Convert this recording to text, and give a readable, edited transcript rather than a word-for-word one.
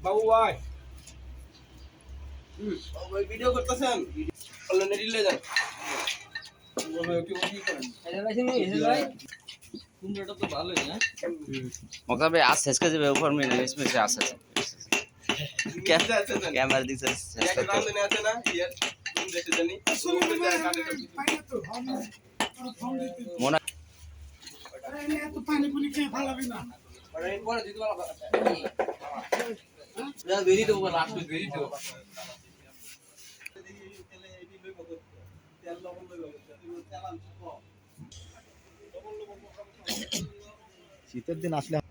বাবু ভাই ওই ভিডিও করতেছেন অলরেডি রিলে যান কুমড়াটা তো ভালোই না मौका पे आज सेस के जब ऊपर में इसमें से आ सकते कैमरा दिख एक राउंड में आते ना ये तुम देखे जानी मोना तो पानी पुनी के फालाबी ना अरे कोन जीत वाला यार भेरी दो लास्ट में भेरी दो শীতের দিন আসলে